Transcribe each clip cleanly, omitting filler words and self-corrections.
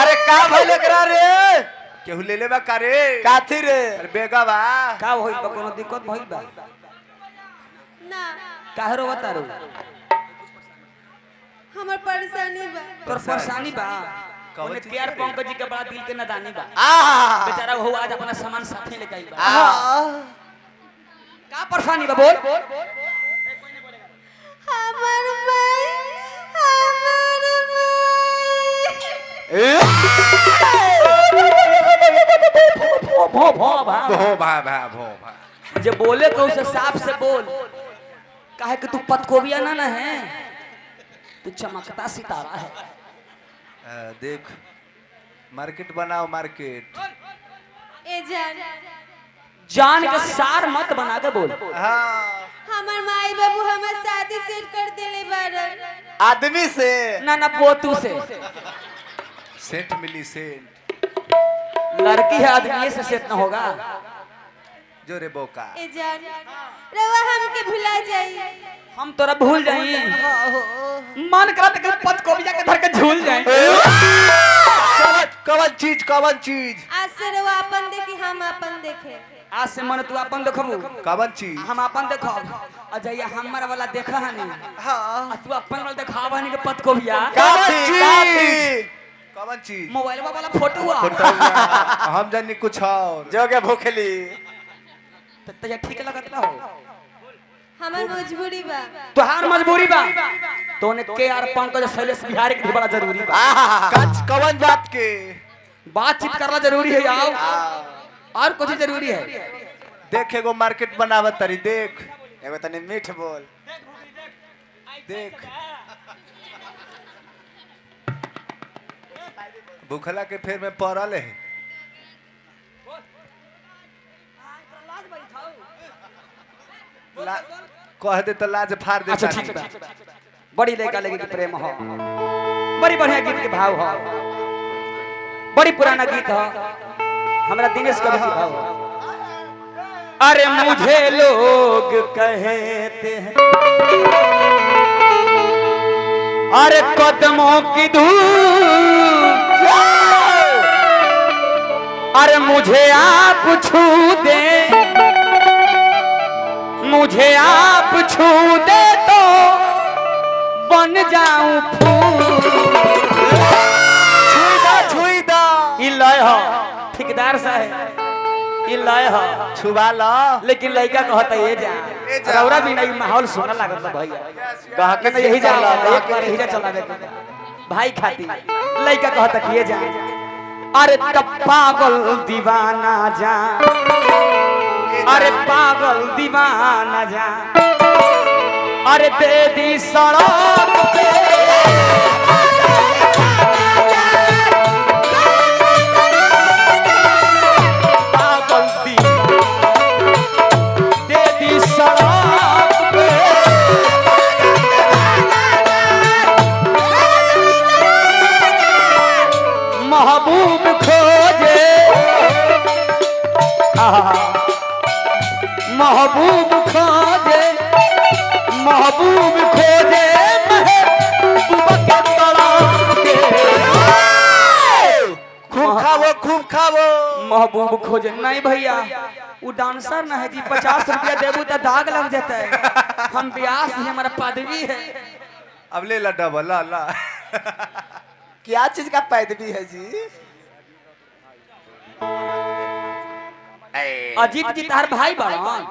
अरे का भइले करा रे केहू ले लेबा का रे काथी रे अरे बेगा बा का होई बा कोनो दिक्कत भइल बा ना काहे रो बतारू हमर परेशानी बा तोर परेशानी बा कौन ओने चीज केयर रे? पंकज जी के बड़ा दिल के नदानी बा आ बेचारा हो आज अपना सामान साथे लेके आई बा आ का परेशानी बा बोल हमर माई हमर माई भो भो भा भो भा भा भो भा जे बोले तो उसे साफ से बोल काहे कि तू पतकोबिया ना है तू चमकता सितारा है देख मार्केट बनाओ मार्केट ए जान जान के सार मत बना के बोल हाँ हमर माई बाबू हमर शादी सेट कर देले बारन आदमी से ना ना पोतू से सेंट मिली सेंट लड़की है आदमी से सेट ना होगा जो रे बोका ए जान रवा हमके भुला जाई हम तोरा भूल जाई मन करत कि पतकोबिया के धर के झूल जाए कवन चीज आज से रवा अपन देखी हम अपन देखे आज से मन तू अपन देखबू कवन चीज हम अपन देखब अजय हमर वाला देखा हनी हाँ तू अपन वाला देखाब हनी के पतकोबिया कवन चीज मोबाइल वाला फोटो हुआ हम जानी कुछ और जोगे भूखली तो तया ठीक लगत ना हो हमर मजबूरी बा तोहार मजबूरी बा तोने के आर पंकज शैलेश बिहारी के भी बड़ा जरूरी बा कवन बात के बातचीत करना जरूरी है आओ और कुछ जरूरी है देख एगो मार्केट बनावत तरी देख एगो तनी मीठ बोल देख भूखला के फेर में पड़ल है कह दे तो लाज फाड़ दे अच्छा ठीक बा बड़ी लड़का लगे के प्रेम हो बड़ी बढ़िया गीत के भाव हो बड़ी पुराना गीत हो हमरा दिनेश का भी भाव हो अरे मुझे लोग कहते हैं अरे कदमों की धूल अरे मुझे आप छू दे मुझे आप छू दे तो बन जाऊं फूल छुई दा ई लय हो ठेकेदार साहब ई लय हो छुबा लो लेकिन लड़का कहता ये जा रौरा भी नहीं माहौल सोना लागत बा भैया गहके में यही जा एक बार यही जा चलावे के भाई खाती लड़का कहता कि ये जा अरे तब पागल दीवाना जा अरे पागल दीवाना जा अरे दे दी सड़क पे पागल दी दे दी सड़क पे महबूब खोजे महबूब खोजे महबूब खोजे महबूब के तलाश के खूब खावो महबूब खोजे नहीं भैया वो डांसर ना है जी 50 रुपया देबू तो दाग लग जाता है हम ब्यास ही हमारा पदवी है अब ले ला डबल ला ला क्या चीज का पैदवी है जी अजीत जी तार भाई बारन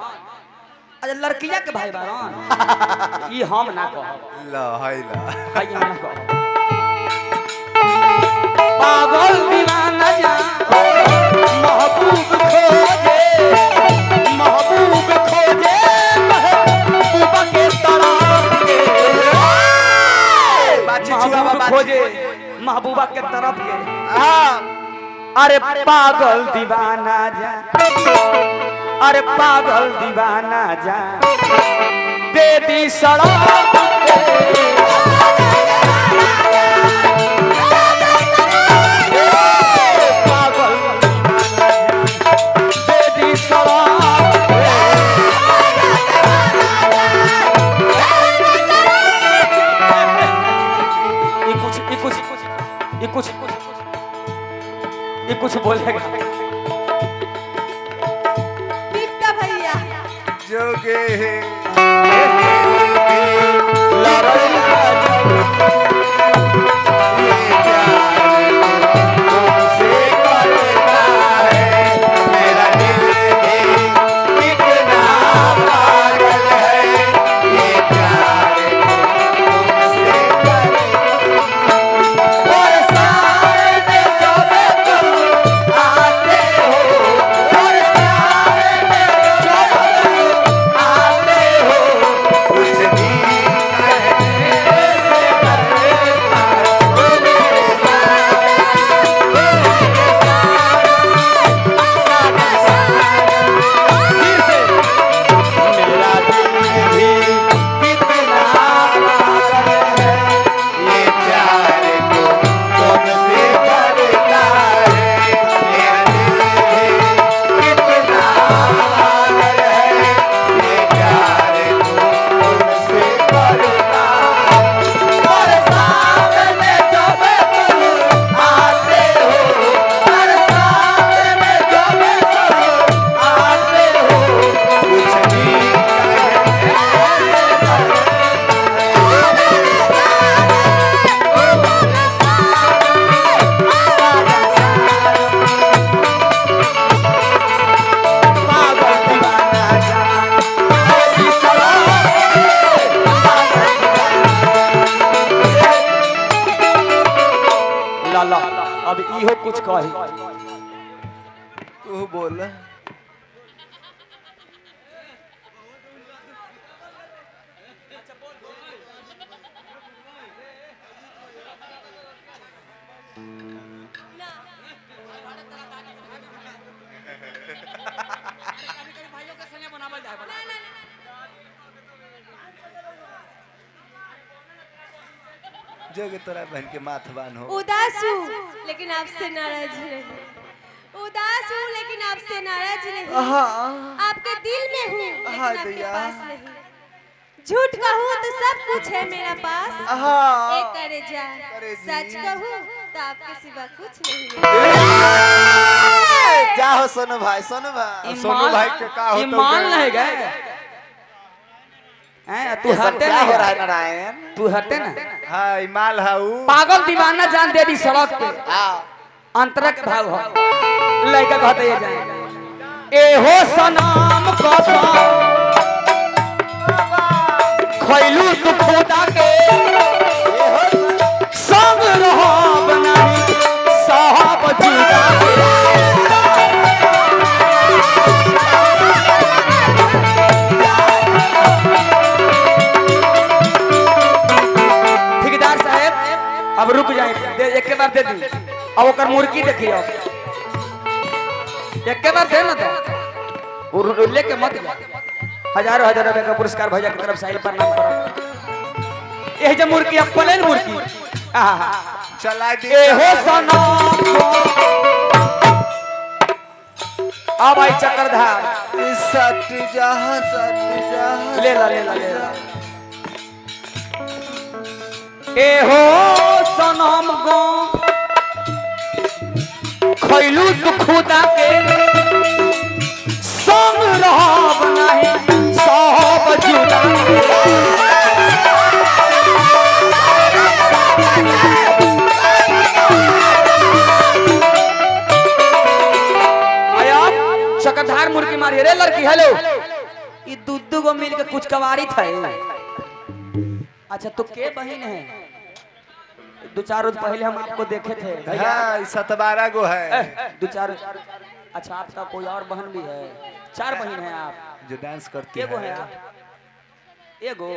अरे लड़किया के भाई बारन ई हम ना कह ला हाय ला भाई हम ना कह पागल दीवाना जा महबूब खोजे महबूब खोजे महबूब के तलाश के महबूब खोजे महबूबा के तरफ के अरे पागल दीवाना जा अरे पागल दीवाना जा दे दी सड़क पे पागल दे दी सड़क पे ये कुछ बोलेगा। पिट्टा भैया जोगे लाला अब इहो कुछ कही। तू बोल। जोगे तोरा बहन के माथबान हो। उदास हूँ लेकिन आपसे नाराज नहीं। उदास हूँ लेकिन आपसे नाराज नहीं। आपके दिल में हूँ लेकिन आपके पास नहीं। झूठ कहूँ तो सब कुछ है मेरा पास। एक करे जा सच कहूँ तो आपके सिवा कुछ नहीं है। जाओ सोनू भाई सोनू भाई सोनू भाई के का होता ईमान नहीं गए हैं। तू हटे क्या ना हो रहा है नारायण? तू हटे ना। हाँ इमाल हाउ पागल दीवाना जान दे दी सड़क पे अंतरक भाव हो लड़का कहते ये जाए ए हो सनाम कसम खैलू तू खुदा के संग रहो बनाई साहब जुदा ठेकेदार साहब अब रुक जाए एक के बार दे दी अब ओकर मुर्गी देखियो एक के बार दे ना तो लेके मत जा। हजारों हजार रुपए का पुरस्कार भैया की तरफ से आइल प्रणाम करो। यही जो मुर्गी अब प्लेन मुर्गी चला दी ए हो सनम अब आई चक्रधार सट जहां ले ला ले ला ले ला ए हो सनम गो खैलू तू खुदा के संग रहब नहीं सब जुदा आया चक्रधार मुर्गी मारी रे लड़की हेलो ये दूध गो मिल के कुछ कवारी थे। अच्छा तो के बहन है? दो चार रोज पहले हम आपको देखे थे भैया। हाँ 17 गो है दो चार। अच्छा आपका कोई और बहन भी है? 4 बहन हैं आप जो डांस करती एगो है आप एगो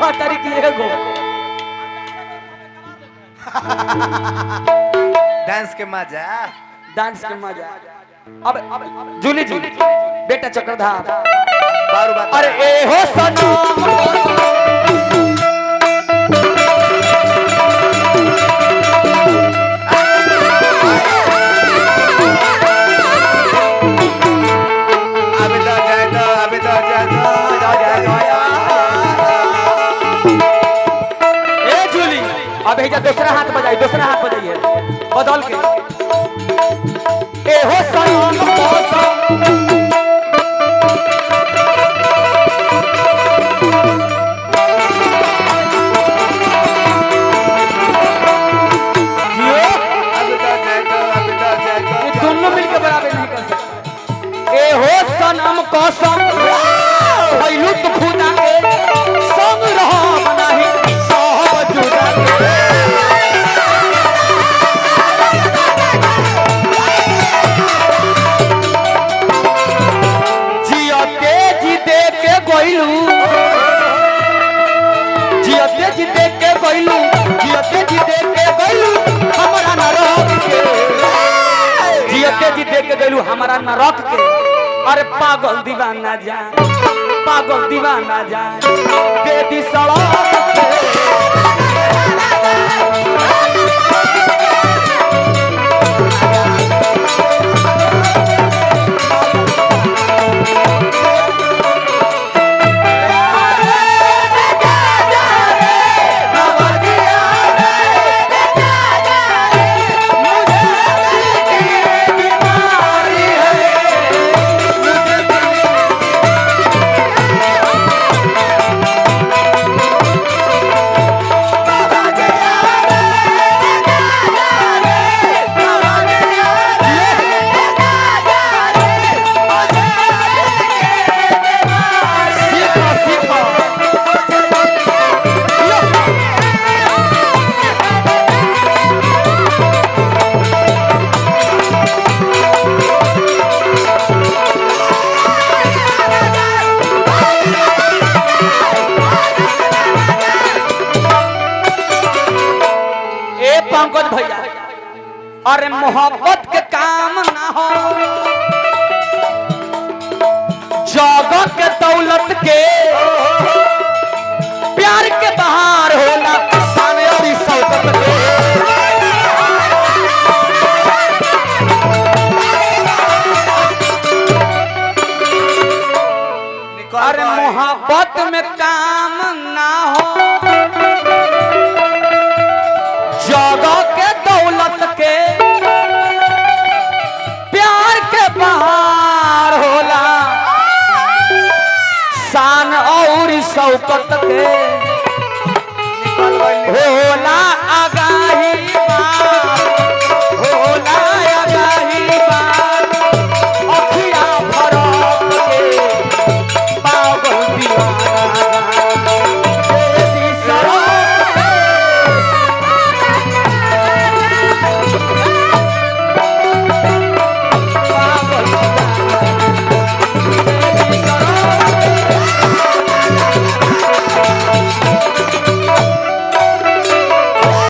खतरी की एगो डांस के मजा डांस के मजा। अब जूली जी बेटा चक्रधार बारू बात अरे ए हो सनम अबे तो जाए तो अबे तो जाए तो ए भैया दूसरा हाथ बजाइए बदल के ए हो सनम कसम दोनों मिलकर बराबर नहीं कर सकते ए हो सनम कसम भइलू तो खुदा के संग रहो बनाही सब जुदा के जियते जी दे के गइलू जियते जी दे के गइलू जियते जी दे के गइलू हमरा न रोक के जियते जी दे के गइलू हमरा न रोक के अरे पागल दीवाना जा दे दी सड़क पे पंकज भैया अरे मोहब्बत के काम ना हो जगह के दौलत के प्यार के बहार होला साने और शौकत के अरे मोहब्बत में काम ना हो जगह के दौलत के प्यार के बहार होला शान और शौकत के होला आगाही